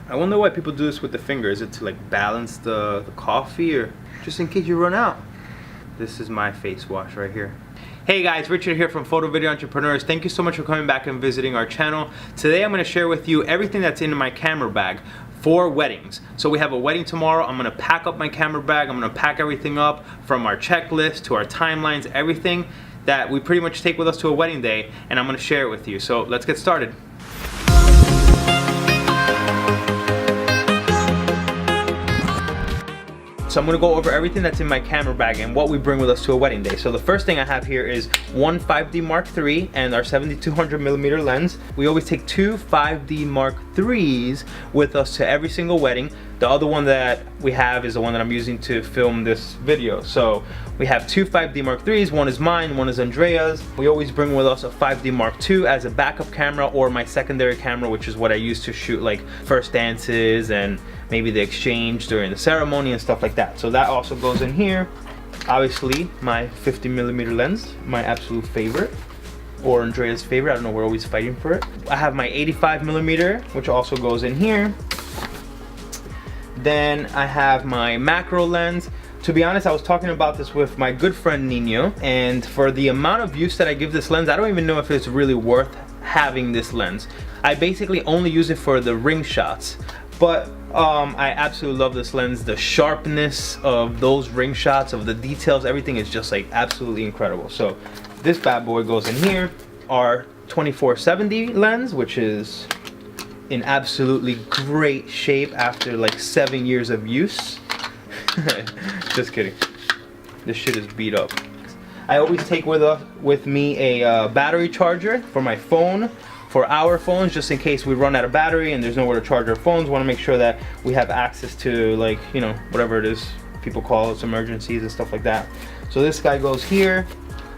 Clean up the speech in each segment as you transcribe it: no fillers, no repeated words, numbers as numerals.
I wonder why people do this with the finger. Is it to like balance the coffee, or just in case you run out? This is my face wash right here. Hey guys, Richard here from Photo Video Entrepreneurs. Thank you so much for coming back and visiting our channel. Today I'm going to share with you everything that's in my camera bag for weddings. So we have a wedding tomorrow. I'm going to pack up my camera bag. I'm going to pack everything up, from our checklist to our timelines, everything that we pretty much take with us to a wedding day, and I'm going to share it with you. So let's get started. So I'm going to go over everything that's in my camera bag and what we bring with us to a wedding day. So the first thing I have here is one 5D Mark III and our 7200mm lens. We always take two 5D Mark IIIs with us to every single wedding. The other one that we have is the one that I'm using to film this video. So we have two 5D Mark IIIs, one is mine, one is Andrea's. We always bring with us a 5D Mark II as a backup camera, or my secondary camera, which is what I use to shoot like first dances and maybe the exchange during the ceremony and stuff like that. So that also goes in here. Obviously my 50mm lens, my absolute favorite, or Andrea's favorite. I don't know, we're always fighting for it. I have my 85mm, which also goes in here. Then I have my macro lens. To be honest, I was talking about this with my good friend Nino, and for the amount of use that I give this lens, I don't even know if it's really worth having this lens. I basically only use it for the ring shots, but I absolutely love this lens. The sharpness of those ring shots, of the details, everything is just like absolutely incredible. So this bad boy goes in here. Our 24-70 lens, which is in absolutely great shape after like 7 years of use. Just kidding. This shit is beat up. I always take with me a battery charger for my phone, for our phones, just in case we run out of battery and there's nowhere to charge our phones. Want to make sure that we have access to, like, you know, whatever it is people call it, emergencies and stuff like that. So this guy goes here.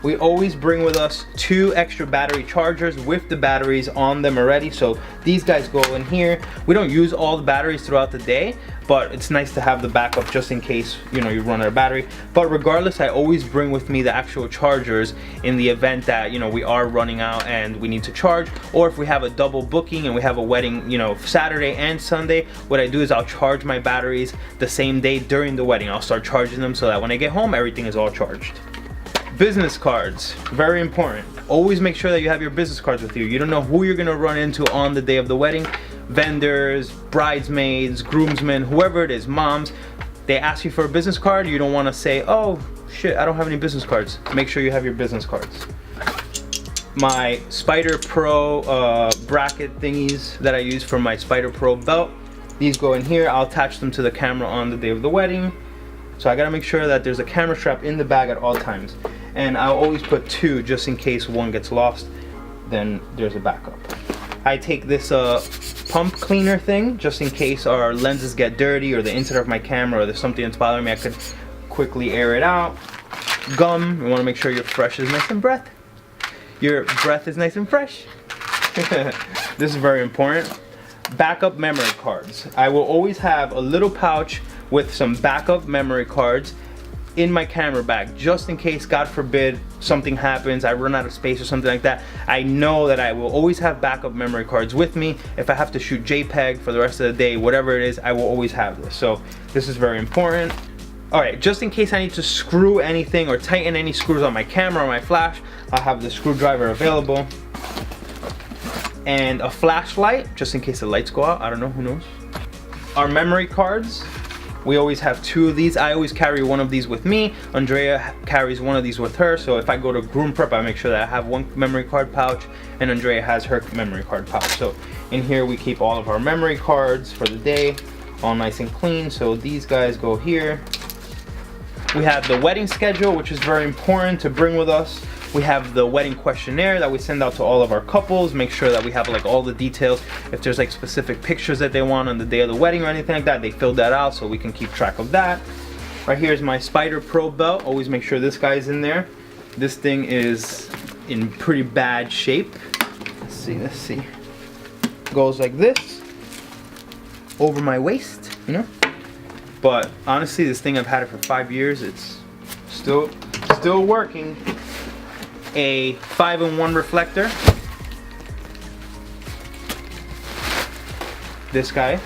We always bring with us two extra battery chargers with the batteries on them already. So these guys go in here. We don't use all the batteries throughout the day, but it's nice to have the backup just in case, you know, you run out of battery. But regardless, I always bring with me the actual chargers in the event that, you know, we are running out and we need to charge, or if we have a double booking and we have a wedding, you know, Saturday and Sunday, what I do is I'll charge my batteries the same day during the wedding. I'll start charging them so that when I get home, everything is all charged. Business cards, very important. Always make sure that you have your business cards with you. You don't know who you're gonna run into on the day of the wedding. Vendors, bridesmaids, groomsmen, whoever it is, moms, they ask you for a business card. You don't wanna say, oh shit, I don't have any business cards. Make sure you have your business cards. My Spider Pro bracket thingies that I use for my Spider Pro belt, these go in here. I'll attach them to the camera on the day of the wedding. So I gotta make sure that there's a camera strap in the bag at all times. And I'll always put two just in case one gets lost, then there's a backup. I take this pump cleaner thing just in case our lenses get dirty or the inside of my camera or there's something that's bothering me, I could quickly air it out. Gum, you wanna make sure your fresh is nice and breath. Your breath is nice and fresh. This is very important. Backup memory cards. I will always have a little pouch with some backup memory cards in my camera bag, just in case, God forbid, something happens, I run out of space or something like that. I know that I will always have backup memory cards with me. If I have to shoot JPEG for the rest of the day, whatever it is, I will always have this. So this is very important. All right, just in case I need to screw anything or tighten any screws on my camera or my flash, I'll have the screwdriver available. And a flashlight, just in case the lights go out, I don't know, who knows. Our memory cards. We always have two of these. I always carry one of these with me. Andrea carries one of these with her. So if I go to groom prep, I make sure that I have one memory card pouch and Andrea has her memory card pouch. So in here we keep all of our memory cards for the day, all nice and clean. So these guys go here. We have the wedding schedule, which is very important to bring with us. We have the wedding questionnaire that we send out to all of our couples. Make sure that we have like all the details. If there's like specific pictures that they want on the day of the wedding or anything like that, they fill that out so we can keep track of that. Right here is my Spider Pro belt. Always make sure this guy's in there. This thing is in pretty bad shape. Let's see. Goes like this over my waist, you know. But honestly, this thing, I've had it for 5 years. It's still working. A 5-in-1 reflector. This guy.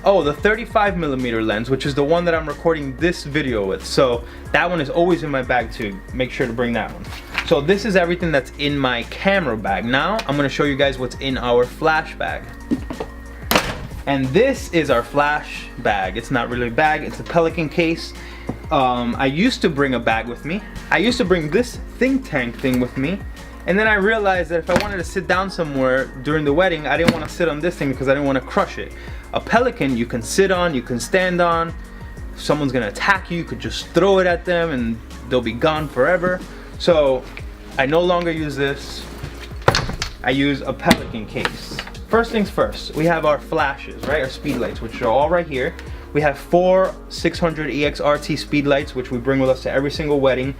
Oh, the 35mm lens, which is the one that I'm recording this video with. So that one is always in my bag too. Make sure to bring that one. So this is everything that's in my camera bag. Now I'm gonna show you guys what's in our flash bag. And this is our flash bag. It's not really a bag, it's a Pelican case. I used to bring a bag with me. I used to bring this think tank thing with me. And then I realized that if I wanted to sit down somewhere during the wedding, I didn't want to sit on this thing because I didn't want to crush it. A Pelican you can sit on, you can stand on. If someone's gonna attack you, you could just throw it at them and they'll be gone forever. So I no longer use this. I use a Pelican case. First things first, we have our flashes, right? Our speed lights, which are all right here. We have 4 600EX RT speed lights, which we bring with us to every single wedding.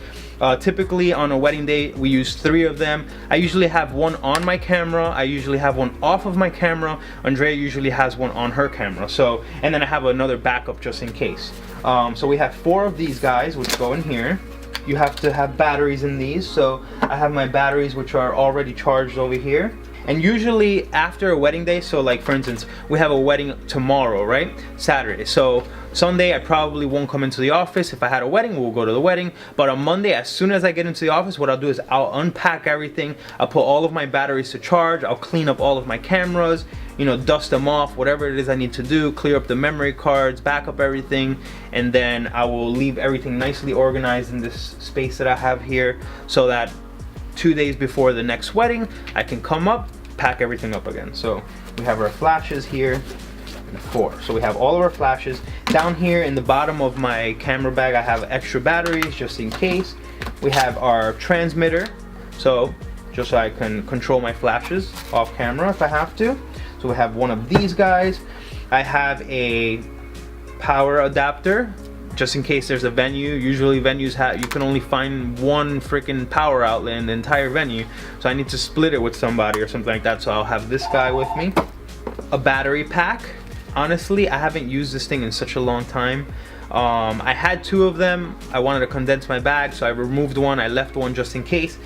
Typically on a wedding day, we use 3 of them. I usually have one on my camera. I usually have one off of my camera. Andrea usually has one on her camera. So, and then I have another backup just in case. So we have 4 of these guys, which go in here. You have to have batteries in these. So I have my batteries, which are already charged over here. And usually after a wedding day, so like for instance, we have a wedding tomorrow, right? Saturday. So Sunday I probably won't come into the office. If I had a wedding, we'll go to the wedding. But on Monday, as soon as I get into the office, what I'll do is I'll unpack everything. I'll put all of my batteries to charge. I'll clean up all of my cameras, you know, dust them off, whatever it is I need to do, clear up the memory cards, back up everything, and then I will leave everything nicely organized in this space that I have here so that 2 days before the next wedding, I can come up, pack everything up again. So we have our flashes here, and 4. So we have all of our flashes. Down here in the bottom of my camera bag, I have extra batteries just in case. We have our transmitter, so just so I can control my flashes off camera if I have to. So we have one of these guys. I have a power adapter, just in case there's a venue. Usually venues you can only find one freaking power outlet in the entire venue, so I need to split it with somebody or something like that, so I'll have this guy with me. A battery pack. Honestly, I haven't used this thing in such a long time. I had 2 of them. I wanted to condense my bag, so I removed one. I left one just in case,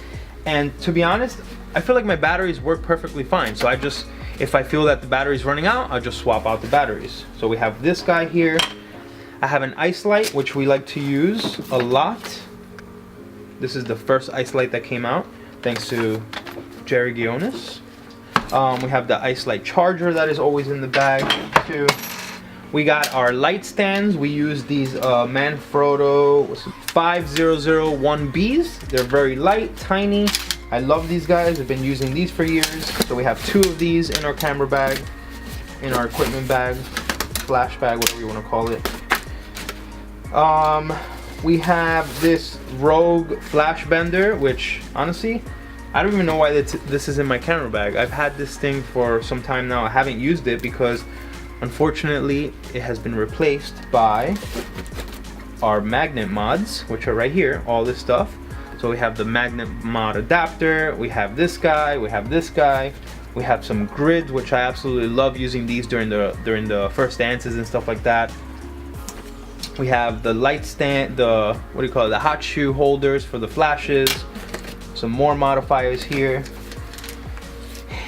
and to be honest, I feel like my batteries work perfectly fine. So I just, if I feel that the battery's running out, I'll just swap out the batteries. So we have this guy here. I have an ice light, which we like to use a lot. This is the first ice light that came out, thanks to Jerry Guionis. We have the ice light charger that is always in the bag too. We got our light stands. We use these Manfrotto 5001Bs. They're very light, tiny. I love these guys. I've been using these for years. So we have 2 of these in our camera bag, in our equipment bag, flash bag, whatever you want to call it. We have this Rogue flash bender, which honestly, I don't even know why this is in my camera bag. I've had this thing for some time now. I haven't used it because unfortunately it has been replaced by our magnet mods, which are right here, all this stuff. So we have the magnet mod adapter, we have this guy, we have this guy, we have some grids, which I absolutely love using these during the first dances and stuff like that. We have the light stand, the, what do you call it, the hot shoe holders for the flashes. Some more modifiers here.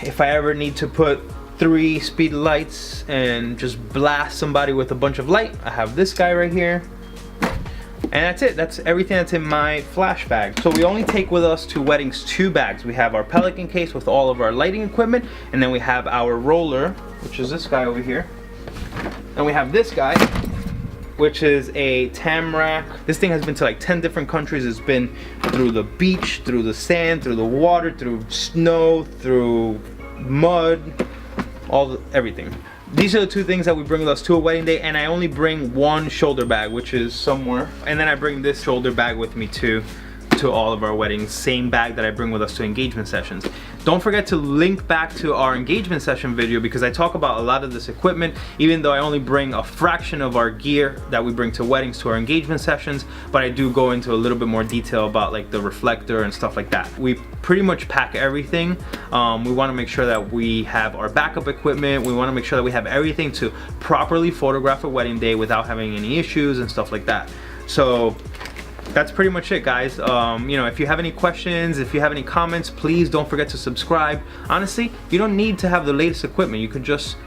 If I ever need to put 3 speed lights and just blast somebody with a bunch of light, I have this guy right here. And that's it. That's everything that's in my flash bag. So we only take with us to weddings 2 bags. We have our Pelican case with all of our lighting equipment, and then we have our roller, which is this guy over here. And we have this guy, which is a Tamrac. This thing has been to like 10 different countries. It's been through the beach, through the sand, through the water, through snow, through mud, everything. These are the 2 things that we bring with us to a wedding day, and I only bring 1 shoulder bag, which is somewhere. And then I bring this shoulder bag with me too, to all of our weddings. Same bag that I bring with us to engagement sessions. Don't forget to link back to our engagement session video, because I talk about a lot of this equipment, even though I only bring a fraction of our gear that we bring to weddings to our engagement sessions, but I do go into a little bit more detail about like the reflector and stuff like that. We pretty much pack everything. We want to make sure that we have our backup equipment. We want to make sure that we have everything to properly photograph a wedding day without having any issues and stuff like that. So that's pretty much it, guys. You know, if you have any questions, if you have any comments, please don't forget to subscribe. Honestly, you don't need to have the latest equipment. You could just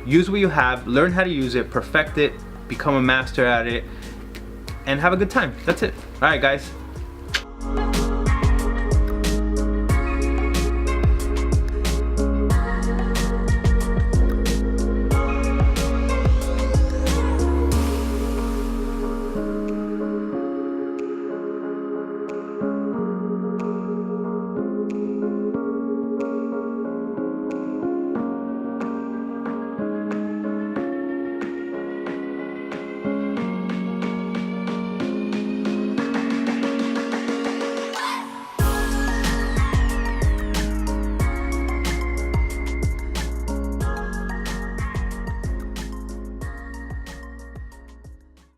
use what you have, learn how to use it, perfect it, become a master at it, and have a good time. That's it. All right, guys.